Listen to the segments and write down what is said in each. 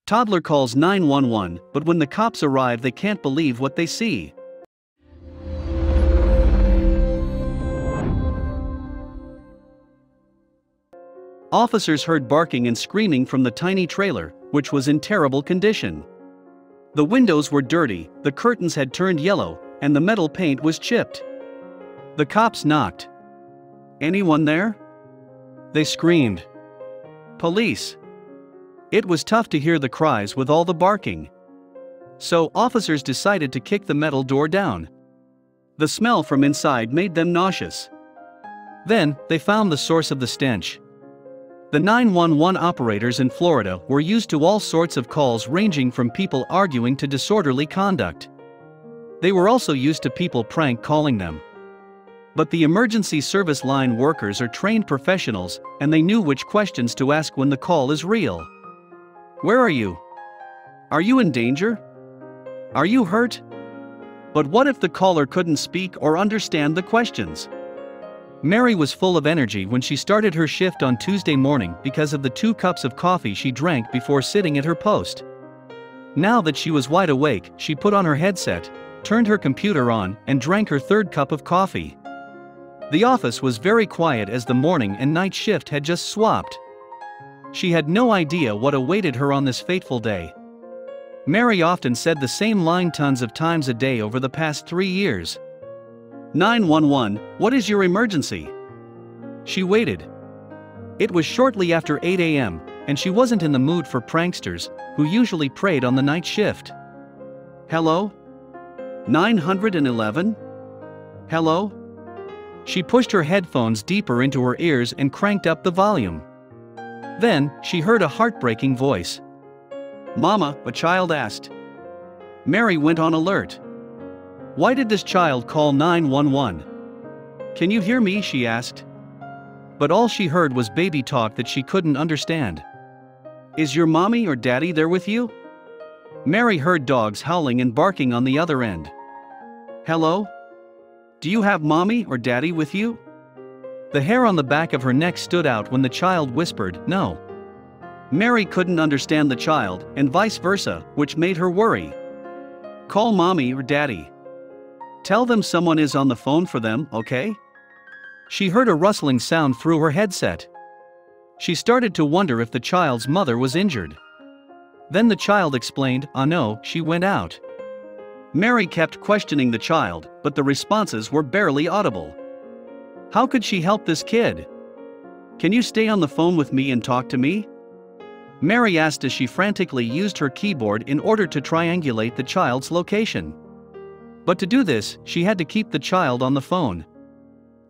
Toddler calls 911, but when the cops arrive they can't believe what they see. Officers heard barking and screaming from the tiny trailer, which was in terrible condition. The windows were dirty, the curtains had turned yellow, and the metal paint was chipped. The cops knocked. "Anyone there?" They screamed. "Police." It was tough to hear the cries with all the barking. So officers decided to kick the metal door down. The smell from inside made them nauseous. Then, they found the source of the stench. The 911 operators in Florida were used to all sorts of calls ranging from people arguing to disorderly conduct. They were also used to people prank calling them. But the emergency service line workers are trained professionals, and they knew which questions to ask when the call is real. "Where are you? Are you in danger? Are you hurt?" But what if the caller couldn't speak or understand the questions? Mary was full of energy when she started her shift on Tuesday morning because of the 2 cups of coffee she drank before sitting at her post. Now that she was wide awake, she put on her headset, turned her computer on, and drank her 3rd cup of coffee. The office was very quiet as the morning and night shift had just swapped. She had no idea what awaited her on this fateful day. Mary often said the same line tons of times a day over the past 3 years. 911, what is your emergency? She waited. It was shortly after 8 a.m., and she wasn't in the mood for pranksters, who usually preyed on the night shift. "Hello? 911? Hello?" She pushed her headphones deeper into her ears and cranked up the volume. Then, she heard a heartbreaking voice. "Mama," a child asked. Mary went on alert. Why did this child call 911? "Can you hear me?" she asked. But all she heard was baby talk that she couldn't understand. "Is your mommy or daddy there with you?" Mary heard dogs howling and barking on the other end. "Hello? Do you have mommy or daddy with you?" The hair on the back of her neck stood out when the child whispered, "No." Mary couldn't understand the child, and vice versa, which made her worry. "Call mommy or daddy. Tell them someone is on the phone for them, okay?" She heard a rustling sound through her headset. She started to wonder if the child's mother was injured. Then the child explained, no, she went out." Mary kept questioning the child, but the responses were barely audible. How could she help this kid? "Can you stay on the phone with me and talk to me?" Mary asked as she frantically used her keyboard in order to triangulate the child's location. But to do this, she had to keep the child on the phone.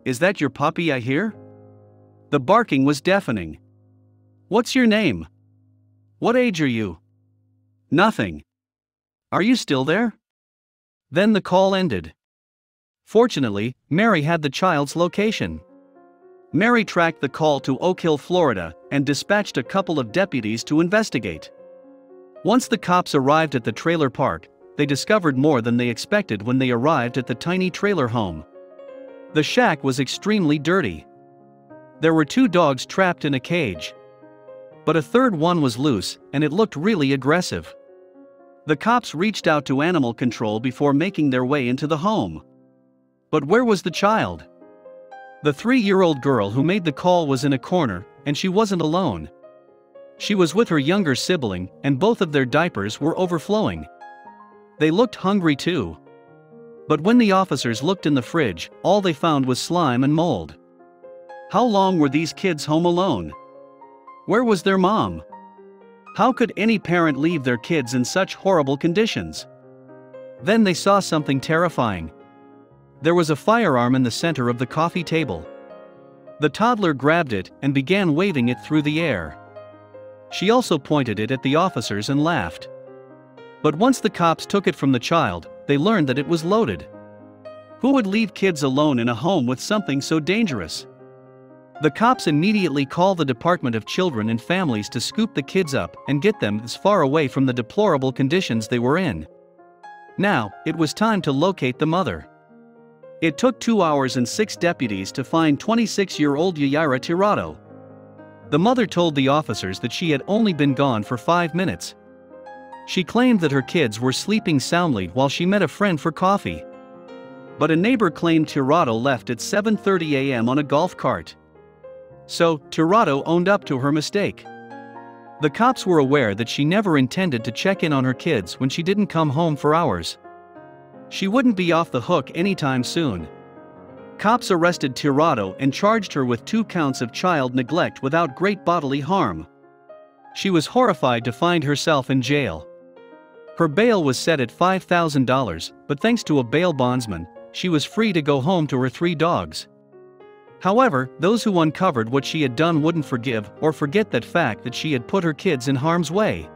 "Is that your puppy I hear?" The barking was deafening. "What's your name? What age are you?" "Nothing. Are you still there?" Then the call ended. Fortunately, Mary had the child's location. Mary tracked the call to Oak Hill, Florida, and dispatched a couple of deputies to investigate. Once the cops arrived at the trailer park, they discovered more than they expected when they arrived at the tiny trailer home. The shack was extremely dirty. There were 2 dogs trapped in a cage. But a 3rd one was loose, and it looked really aggressive. The cops reached out to animal control before making their way into the home. But where was the child? The 3-year-old girl who made the call was in a corner, and she wasn't alone. She was with her younger sibling, and both of their diapers were overflowing. They looked hungry too. But when the officers looked in the fridge, all they found was slime and mold. How long were these kids home alone? Where was their mom? How could any parent leave their kids in such horrible conditions? Then they saw something terrifying. There was a firearm in the center of the coffee table. The toddler grabbed it and began waving it through the air. She also pointed it at the officers and laughed. But once the cops took it from the child, they learned that it was loaded. Who would leave kids alone in a home with something so dangerous? The cops immediately called the Department of Children and Families to scoop the kids up and get them as far away from the deplorable conditions they were in. Now, it was time to locate the mother. It took 2 hours and 6 deputies to find 26-year-old Yayaira Tirado. The mother told the officers that she had only been gone for 5 minutes. She claimed that her kids were sleeping soundly while she met a friend for coffee. But a neighbor claimed Tirado left at 7:30 a.m. on a golf cart. So, Tirado owned up to her mistake. The cops were aware that she never intended to check in on her kids when she didn't come home for hours. She wouldn't be off the hook anytime soon. Cops arrested Tirado and charged her with 2 counts of child neglect without great bodily harm. She was horrified to find herself in jail. Her bail was set at $5,000, but thanks to a bail bondsman, she was free to go home to her 3 dogs. However, those who uncovered what she had done wouldn't forgive or forget that fact that she had put her kids in harm's way.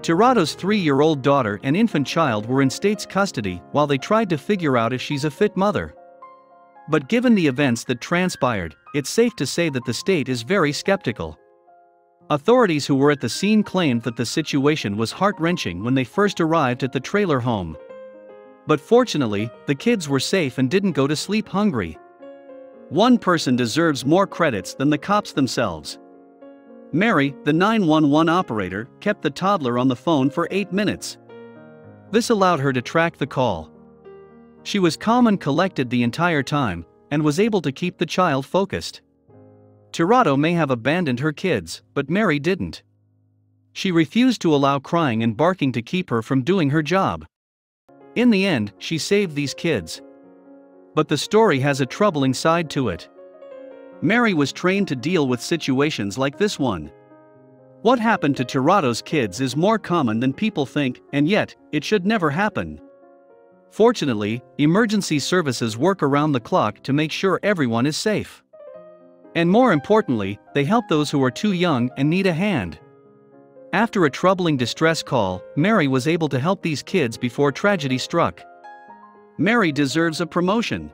Tirado's 3-year-old daughter and infant child were in state's custody while they tried to figure out if she's a fit mother. But given the events that transpired, it's safe to say that the state is very skeptical. Authorities who were at the scene claimed that the situation was heart-wrenching when they first arrived at the trailer home. But fortunately, the kids were safe and didn't go to sleep hungry. One person deserves more credits than the cops themselves. Mary, the 911 operator, kept the toddler on the phone for 8 minutes. This allowed her to track the call. She was calm and collected the entire time, and was able to keep the child focused. Tirado may have abandoned her kids, but Mary didn't. She refused to allow crying and barking to keep her from doing her job. In the end, she saved these kids. But the story has a troubling side to it. Mary was trained to deal with situations like this one. What happened to Tirado's kids is more common than people think, and yet, it should never happen. Fortunately, emergency services work around the clock to make sure everyone is safe. And more importantly, they help those who are too young and need a hand. After a troubling distress call, Mary was able to help these kids before tragedy struck. Mary deserves a promotion.